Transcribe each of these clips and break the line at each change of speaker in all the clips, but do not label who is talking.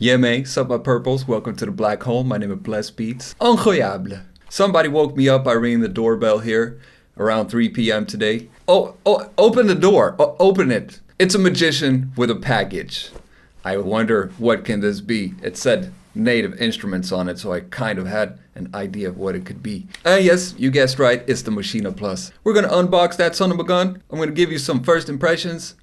Yeah, man, sup my purples, welcome to the black hole. My name is Bless Beats. Incroyable. Somebody woke me up by ringing the doorbell here around 3 p.m. today. Oh, open the door, open it. It's a magician with a package. I wonder what can this be. It said native instruments on it, so I kind of had an idea of what it could be. Yes, you guessed right, it's the Maschine Plus. We're gonna unbox that son of a gun. I'm gonna give you some first impressions,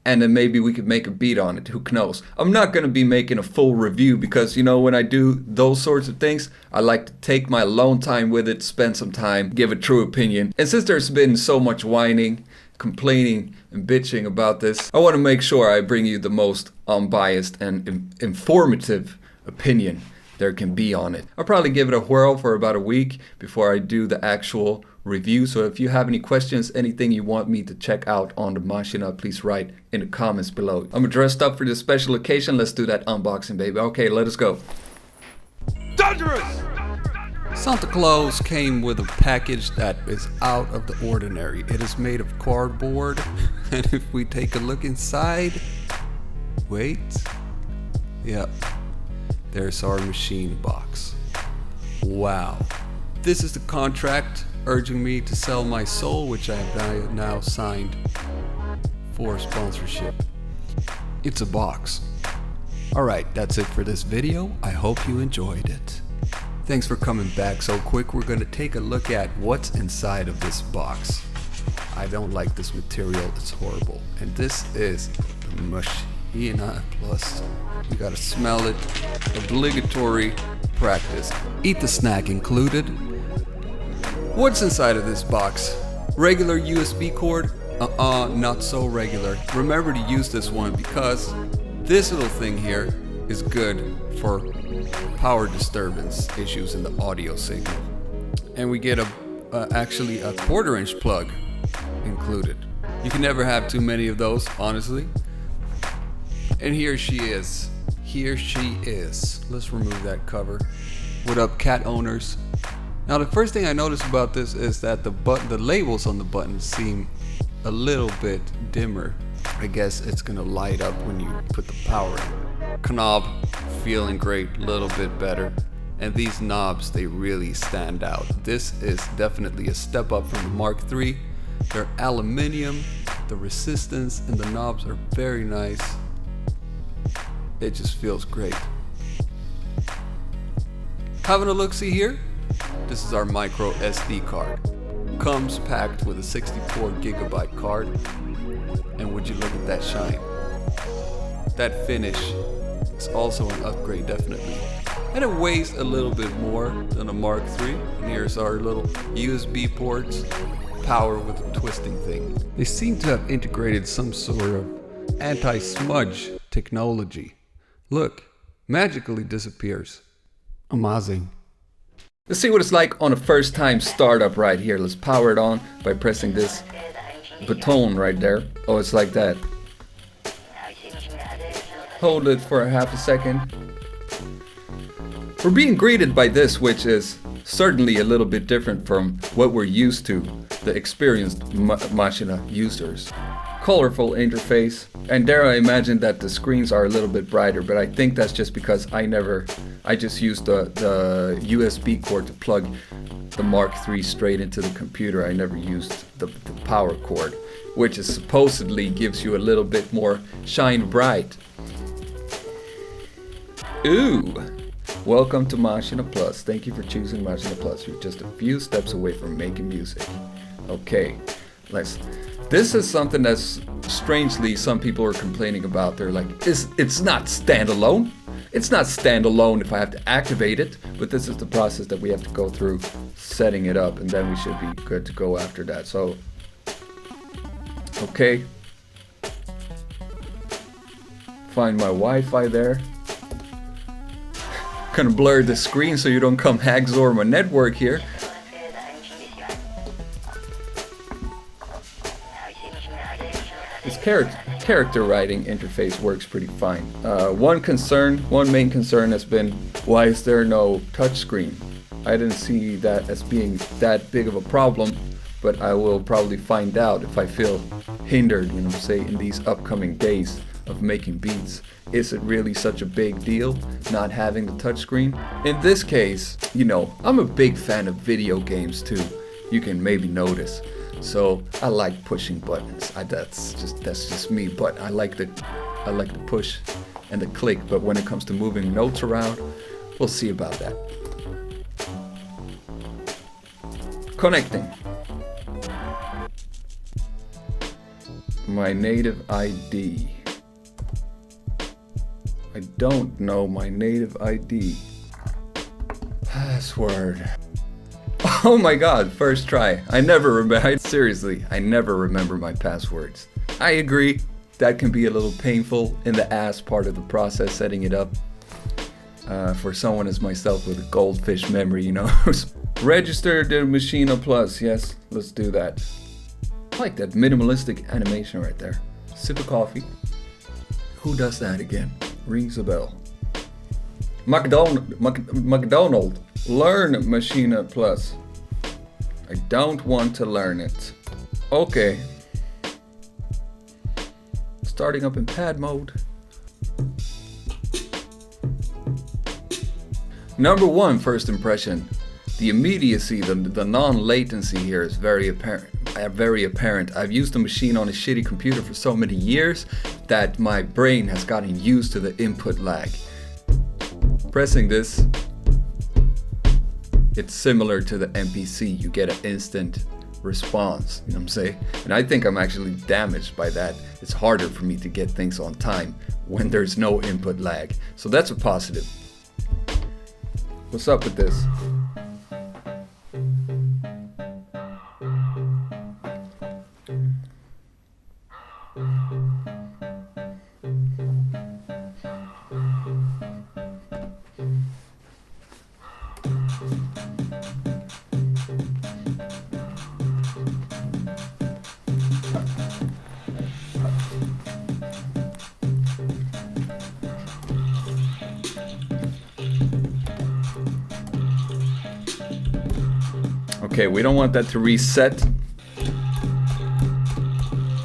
and then maybe we could make a beat on it, who knows. I'm not gonna be making a full review because, you know, when I do those sorts of things, I like to take my alone time with it, spend some time, give a true opinion. And since there's been so much whining, complaining, and bitching about this, I want to make sure I bring you the most unbiased and informative opinion there can be on it. I'll probably give it a whirl for about a week before I do the actual review. So if you have any questions, anything you want me to check out on the Maschine, please write in the comments below. I'm dressed up for this special occasion. Let's do that unboxing, baby. Okay, let us go.
Dangerous! Santa Claus came with a package that is out of the ordinary. It is made of cardboard, and if we take a look inside, wait, yep, there's our Maschine box. Wow. This is the contract urging me to sell my soul, which I have now signed for sponsorship. It's a box. Alright, that's it for this video. I hope you enjoyed it. Thanks for coming back so quick. We're going to take a look at what's inside of this box. I don't like this material, it's horrible. And this is the Maschine Plus. You gotta smell it. Obligatory practice. Eat the snack included. What's inside of this box? Regular USB cord? Not so regular. Remember to use this one because this little thing here is good for power disturbance issues in the audio signal. And we get actually a 1/4-inch plug included. You can never have too many of those, honestly. And here she is. Here she is. Let's remove that cover. What up, cat owners? Now the first thing I noticed about this is that the labels on the buttons seem a little bit dimmer. I guess it's gonna light up when you put the power in. Knob, feeling great, a little bit better. And these knobs, they really stand out. This is definitely a step up from the Mark III. They're aluminum, the resistance and the knobs are very nice. It just feels great. Having a look-see here, this is our micro SD card. Comes packed with a 64GB card. And would you look at that shine? That finish is also an upgrade, definitely. And it weighs a little bit more than a Mark III. And here's our little USB ports, power with a twisting thing. They seem to have integrated some sort of anti-smudge technology. Look, magically disappears. Amazing.
Let's see what it's like on a first time startup right here. Let's power it on by pressing this button right there. Oh, it's like that. Hold it for a half a second. We're being greeted by this, which is certainly a little bit different from what we're used to, the experienced Maschine users. Colorful interface, and dare I imagine that the screens are a little bit brighter, but I think that's just because I just used the USB cord to plug the Mark III straight into the computer. I never used the power cord, which is supposedly gives you a little bit more shine bright. Ooh! Welcome to Maschine Plus. Thank you for choosing Maschine Plus. You're just a few steps away from making music. Okay, this is something that's strangely some people are complaining about. They're like, it's not standalone. It's not standalone if I have to activate it, but this is the process that we have to go through setting it up, and then we should be good to go after that. So, okay. Find my Wi-Fi there. Gonna blur the screen so you don't come hackzor my network here. This character writing interface works pretty fine. One main concern has been, why is there no touchscreen? I didn't see that as being that big of a problem, but I will probably find out if I feel hindered, say, in these upcoming days of making beats. Is it really such a big deal not having the touchscreen? In this case, you know, I'm a big fan of video games too. You can maybe notice. So I like pushing buttons. That's just me. But I like the push and the click. But when it comes to moving notes around, we'll see about that. Connecting. My native ID. I don't know my native ID. Password. Oh my god, first try. I never remember. Seriously, I never remember my passwords. I agree, that can be a little painful in the ass part of the process, setting it up. For someone as myself with a goldfish memory, you know. Register the Maschine Plus. Yes, let's do that. I like that minimalistic animation right there. Sip of coffee. Who does that again? Rings a bell. McDonald. Learn Maschine Plus. I don't want to learn it. Okay. Starting up in pad mode. Number one, first impression. The immediacy, the non-latency here is very apparent. I've used the Maschine on a shitty computer for so many years that my brain has gotten used to the input lag. Pressing this, it's similar to the MPC. You get an instant response, you know what I'm saying? And I think I'm actually damaged by that. It's harder for me to get things on time when there's no input lag. So that's a positive. What's up with this? Okay, we don't want that to reset.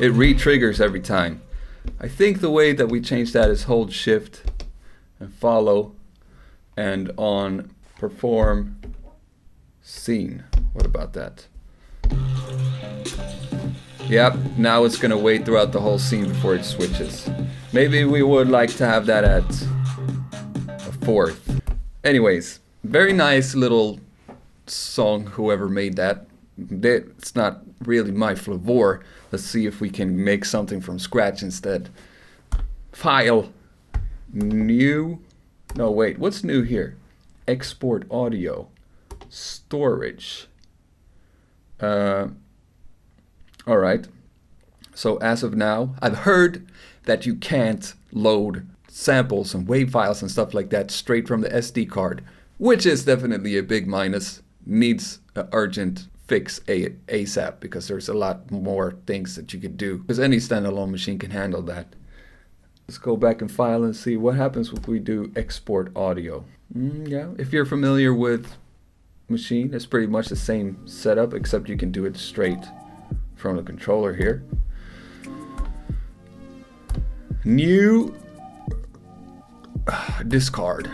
It re-triggers every time. I think the way that we change that is hold shift and follow and on perform scene. What about that? Yep, now it's gonna wait throughout the whole scene before it switches. Maybe we would like to have that at a fourth. Anyways, very nice little song, whoever made that. It's not really my flavor. Let's see if we can make something from scratch instead. File. New. No, wait. What's new here? Export audio. Storage. Alright. So as of now, I've heard that you can't load samples and WAV files and stuff like that straight from the SD card, which is definitely a big minus. Needs an urgent fix ASAP, because there's a lot more things that you could do, because any standalone machine can handle that. Let's go back and file and see what happens if we do export audio. Yeah, if you're familiar with Maschine, it's pretty much the same setup, except you can do it straight from the controller here. New discard.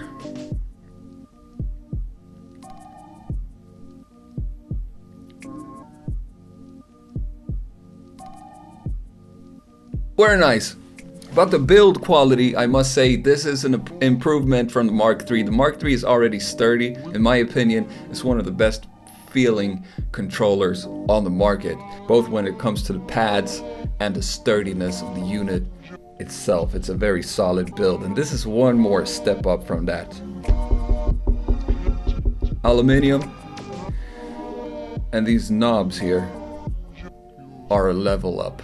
Very nice. About the build quality, I must say this is an improvement from the Mark III. The Mark III is already sturdy. In my opinion, it's one of the best feeling controllers on the market, both when it comes to the pads and the sturdiness of the unit itself. It's a very solid build, and this is one more step up from that. Aluminium, and these knobs here are a level up.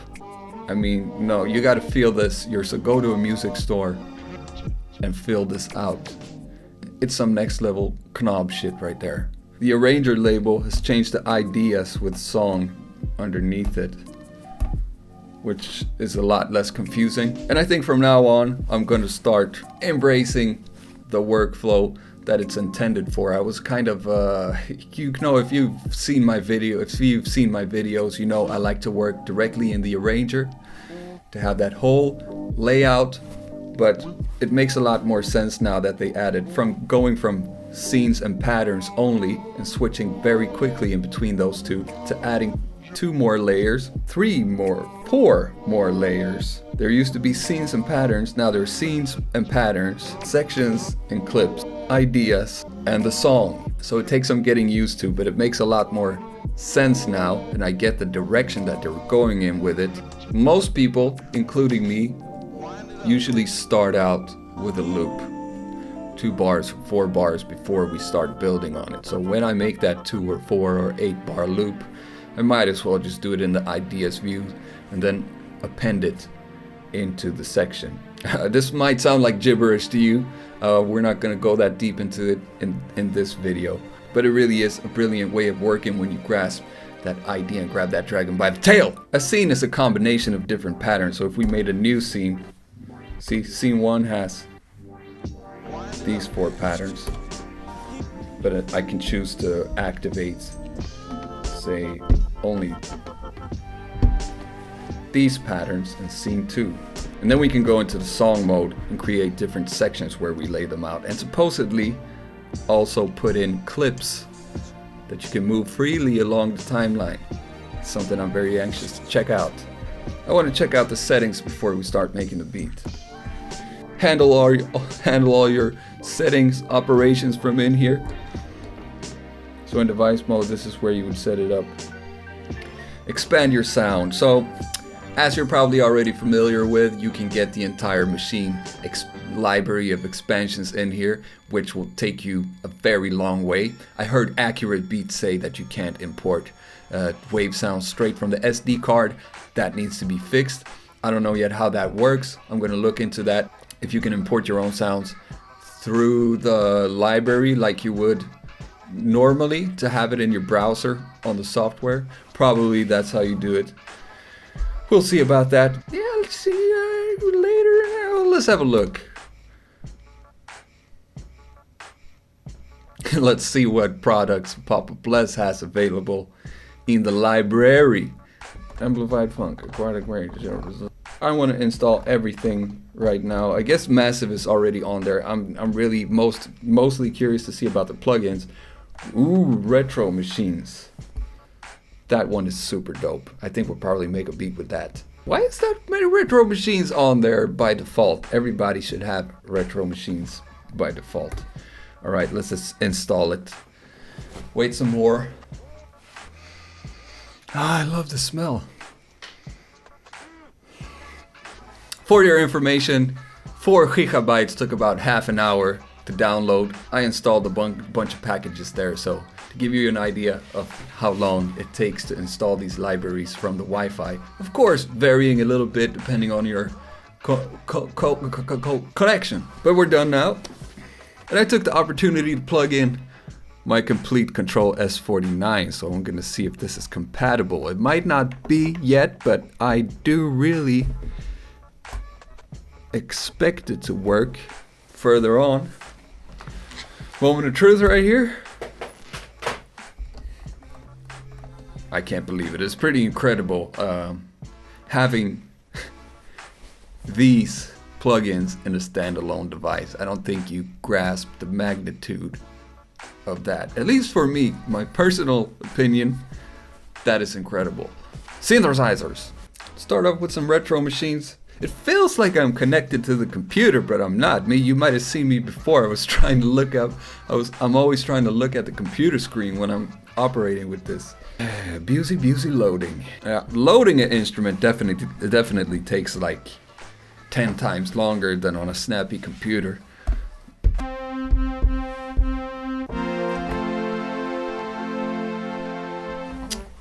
I mean, no, you gotta feel this. So go to a music store and feel this out. It's some next level knob shit right there. The arranger label has changed the IDs with song underneath it, which is a lot less confusing. And I think from now on, I'm gonna start embracing the workflow that it's intended for. I was kind of, you know, if you've seen my videos, you know I like to work directly in the arranger to have that whole layout, but it makes a lot more sense now that they added from going from scenes and patterns only and switching very quickly in between those two to adding 2 more layers, 4 more layers. There used to be scenes and patterns, now there's scenes and patterns, sections and clips, ideas, and the song. So it takes some getting used to, but it makes a lot more sense now, and I get the direction that they were going in with it. Most people, including me, usually start out with a loop. 2 bars, 4 bars before we start building on it. So when I make that 2 or 4 or 8 bar loop, I might as well just do it in the ideas view and then append it into the section. This might sound like gibberish to you. We're not going to go that deep into it in this video, but it really is a brilliant way of working when you grasp that idea and grab that dragon by the tail. A scene is a combination of different patterns. So if we made a new scene, see, scene 1 has these 4 patterns, but I can choose to activate, say, only these patterns in scene 2. And then we can go into the song mode and create different sections where we lay them out, and supposedly also put in clips that you can move freely along the timeline. It's something I'm very anxious to check out. I want to check out the settings before we start making the beat. Handle all your settings, operations from in here. So in device mode, this is where you would set it up. Expand your sound. So as you're probably already familiar with, you can get the entire Maschine library of expansions in here, which will take you a very long way. I heard Accurate Beats say that you can't import wave sounds straight from the SD card. That needs to be fixed. I don't know yet how that works. I'm going to look into that. If you can import your own sounds through the library like you would normally to have it in your browser on the software, probably that's how you do it. We'll see about that. Yeah, let's see later. Let's have a look. Let's see what products Papa Bless has available in the library. Amplified funk, aquatic range. I want to install everything right now. I guess Massive is already on there. I'm really mostly curious to see about the plugins. Ooh, retro machines. That one is super dope. I think we'll probably make a beat with that. Why is that many retro machines on there by default? Everybody should have retro machines by default. All right, let's just install it. Wait some more. Ah, I love the smell. For your information, 4 gigabytes took about half an hour to download. I installed a bunch of packages there, so to give you an idea of how long it takes to install these libraries from the Wi-Fi. Of course, varying a little bit depending on your connection. But we're done now. And I took the opportunity to plug in my Complete Control S49, so I'm gonna see if this is compatible. It might not be yet, but I do really expect it to work further on. Moment of truth right here. I can't believe it. It's pretty incredible having these plugins in a standalone device. I don't think you grasp the magnitude of that. At least for me, my personal opinion, that is incredible. Synthesizers. Start off with some retro machines. It feels like I'm connected to the computer, but I'm not. You might have seen me before. I was trying to look up. I'm always trying to look at the computer screen when I'm operating with this. Busy loading. Loading an instrument definitely takes like 10 times longer than on a snappy computer.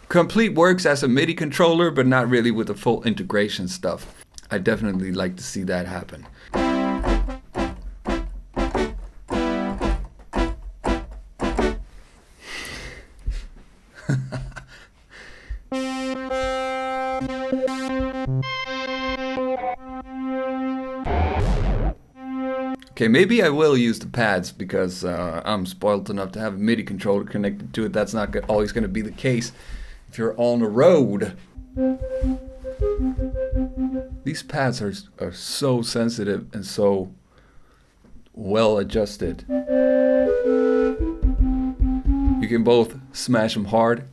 Complete works as a MIDI controller, but not really with the full integration stuff. I definitely like to see that happen. Okay, maybe I will use the pads because I'm spoiled enough to have a MIDI controller connected to it. That's not always going to be the case if you're on the road. These pads are so sensitive and so well adjusted. You can both smash them hard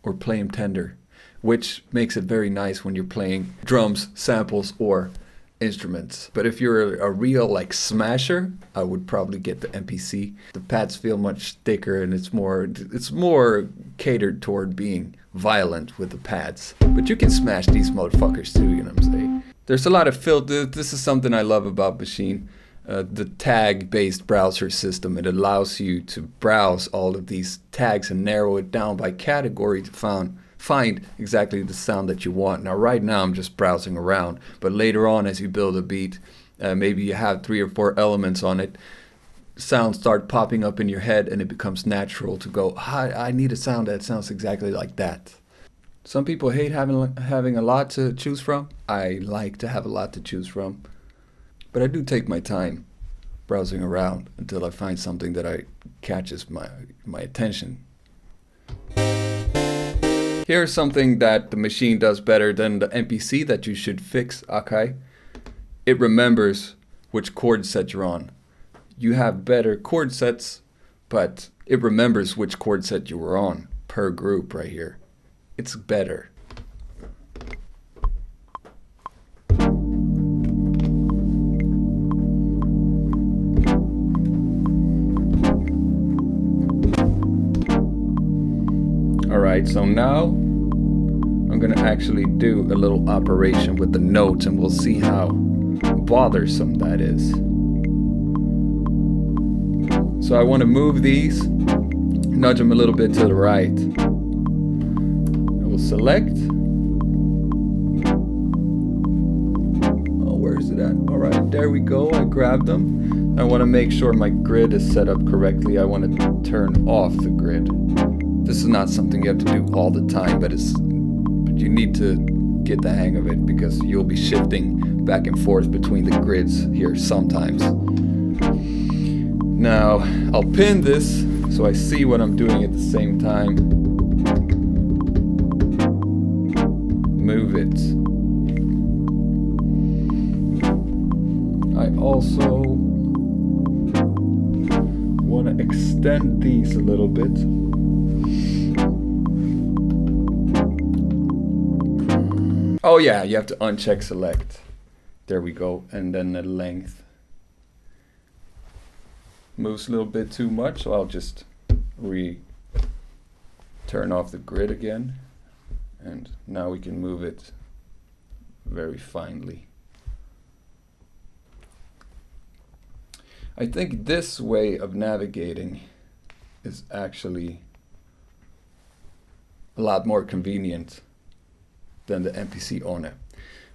or play them tender, which makes it very nice when you're playing drums, samples, or instruments. But if you're a real like smasher, I would probably get the MPC. The pads feel much thicker and it's more catered toward being violent with the pads. But you can smash these motherfuckers too, you know what I'm saying? There's a lot of filter. This is something I love about Maschine. The tag-based browser system. It allows you to browse all of these tags and narrow it down by category to find exactly the sound that you want. Now right now I'm just browsing around, but later on as you build a beat, maybe you have 3 or 4 elements on it, sounds start popping up in your head and it becomes natural to go, I need a sound that sounds exactly like that. Some people hate having a lot to choose from. I like to have a lot to choose from. But I do take my time browsing around until I find something that catches my attention. Here's something that the Maschine does better than the MPC that you should fix, okay? It remembers which chord set you're on. You have better chord sets, but it remembers which chord set you were on per group right here. It's better. Alright, so now I'm going to actually do a little operation with the notes and we'll see how bothersome that is. So I want to move these, nudge them a little bit to the right. I will select. Oh, where is it at? Alright, there we go. I grabbed them. I want to make sure my grid is set up correctly. I want to turn off the grid. This is not something you have to do all the time, but you need to get the hang of it because you'll be shifting back and forth between the grids here sometimes. Now, I'll pin this so I see what I'm doing at the same time. Move it. I also want to extend these a little bit. Oh yeah, you have to uncheck select. There we go. And then the length. Moves a little bit too much, so I'll just turn off the grid again. And now we can move it very finely. I think this way of navigating is actually a lot more convenient than the MPC on it.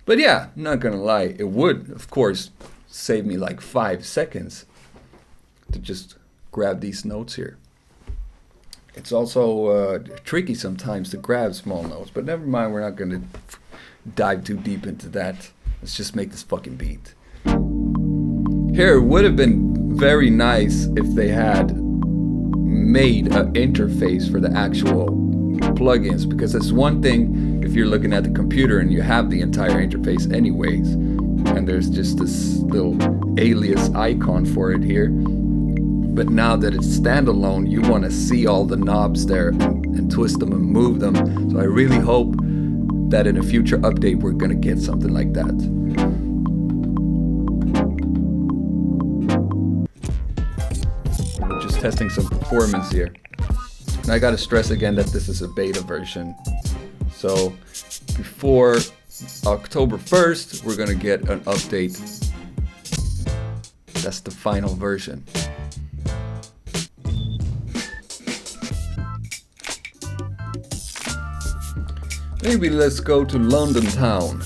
But yeah, I'm not gonna lie, it would of course save me like 5 seconds to just grab these notes here. It's also tricky sometimes to grab small notes, but never mind, we're not gonna dive too deep into that. Let's just make this fucking beat. Here, it would have been very nice if they had made an interface for the actual plugins, because it's one thing if you're looking at the computer and you have the entire interface anyways, and there's just this little alias icon for it here. But now that it's standalone, you want to see all the knobs there and twist them and move them. So I really hope that in a future update we're gonna get something like that. We're just testing some performance here. And I gotta stress again that this is a beta version. So before October 1st, we're gonna get an update. That's the final version. Maybe let's go to London town.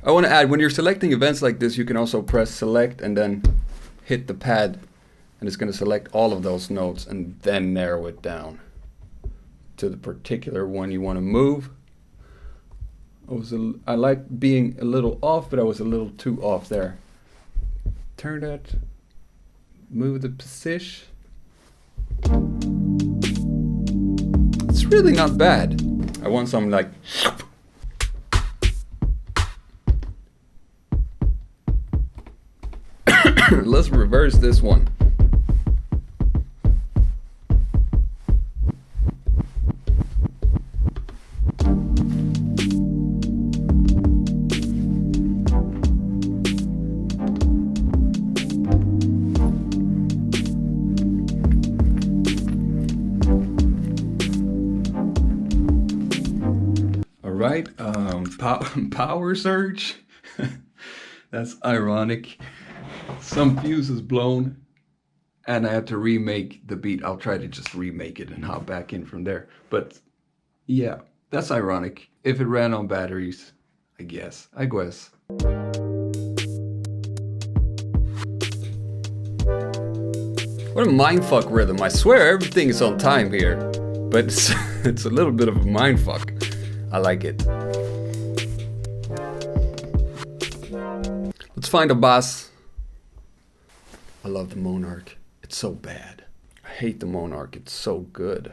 I want to add, when you're selecting events like this, you can also press select and then hit the pad, and it's going to select all of those notes and then narrow it down to the particular one you want to move. I like being a little off, but I was a little too off there. Turn that, move the position. It's really not bad. I want some like let's reverse this one. Right, power surge. That's ironic. Some fuse is blown and I had to remake the beat. I'll try to just remake it and hop back in from there. But yeah, that's ironic. If it ran on batteries, I guess. What a mindfuck rhythm. I swear everything is on time here, but it's a little bit of a mindfuck. I like it. Let's find a bass. I love the Monarch. It's so bad. I hate the Monarch. It's so good.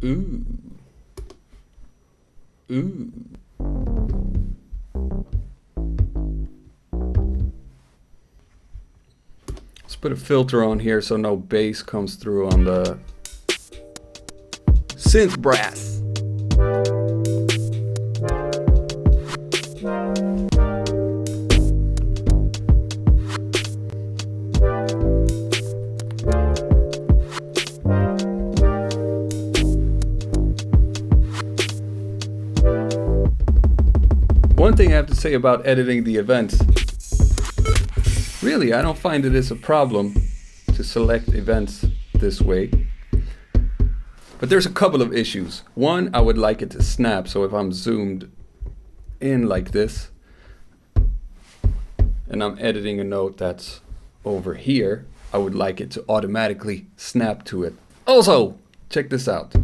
Ooh. Ooh. Let's put a filter on here so no bass comes through on the synth brass. One thing I have to say about editing the events, really, I don't find it is a problem to select events this way. But there's a couple of issues. One, I would like it to snap, so if I'm zoomed in like this, and I'm editing a note that's over here, I would like it to automatically snap to it. Also, check this out.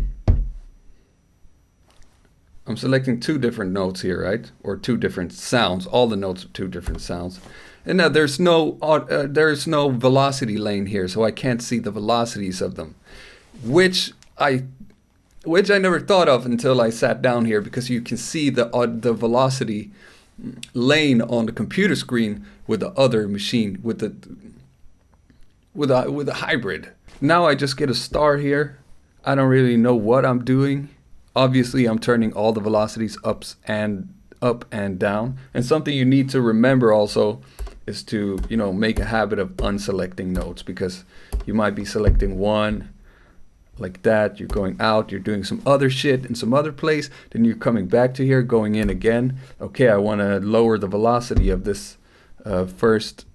I'm selecting two different notes here, right? Or two different sounds. All the notes are two different sounds. And now there's no velocity lane here, so I can't see the velocities of them, which I never thought of until I sat down here, because you can see the velocity lane on the computer screen with the other machine, with a hybrid. Now I just get a star here. I don't really know what I'm doing. Obviously, I'm turning all the velocities up and down. And something you need to remember also is to, make a habit of unselecting notes, because you might be selecting one like that, you're going out, you're doing some other shit in some other place, then you're coming back to here, going in again. Okay, I want to lower the velocity of this first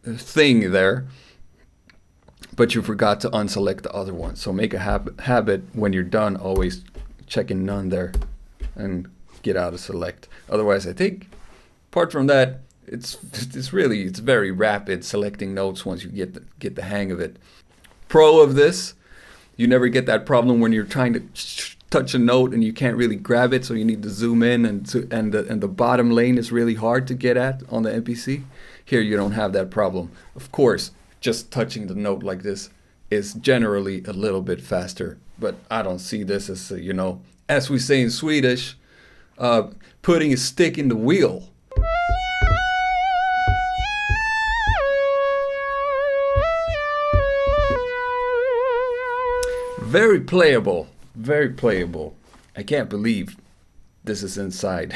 thing there, but you forgot to unselect the other one. So make a habit when you're done, always checking none there and get out of select. Otherwise, I think, apart from that, it's very rapid selecting notes once you get the hang of it. Pro of this, you never get that problem when you're trying to touch a note and you can't really grab it, so you need to zoom in, and the bottom lane is really hard to get at on the MPC. Here you don't have that problem. Of course, just touching the note like this is generally a little bit faster, but I don't see this as as we say in Swedish, putting a stick in the wheel. Very playable, very playable. I can't believe this is inside,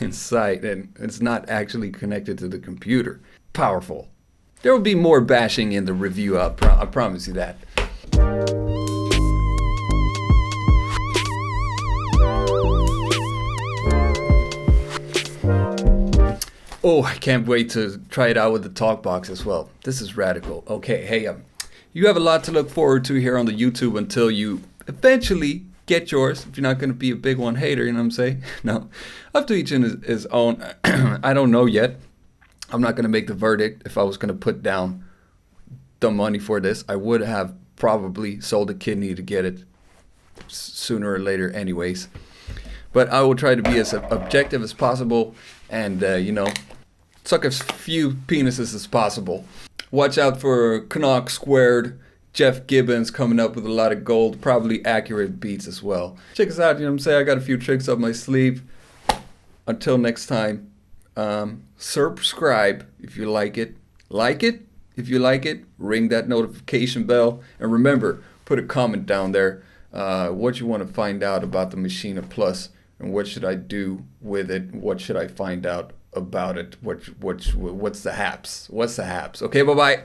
and it's not actually connected to the computer. Powerful. There will be more bashing in the review, I promise you that. Oh, I can't wait to try it out with the talk box as well. This is radical. Okay, hey, you have a lot to look forward to here on the YouTube until you eventually get yours. If you're not going to be a big one hater, you know what I'm saying? No, up to each in his own. I don't know yet. I'm not going to make the verdict. If I was going to put down the money for this, I would have probably sold a kidney to get it sooner or later anyways. But I will try to be as objective as possible and, suck as few penises as possible. Watch out for Knock Squared, Jeff Gibbons coming up with a lot of gold, probably accurate beats as well. Check us out, you know what I'm saying? I got a few tricks up my sleeve. Until next time, subscribe if you like it. Like it if you like it. Ring that notification bell. And remember, put a comment down there what you want to find out about the Maschine Plus. And what should I do with it? What should I find out about it? What's the haps? What's the haps? Okay, bye-bye.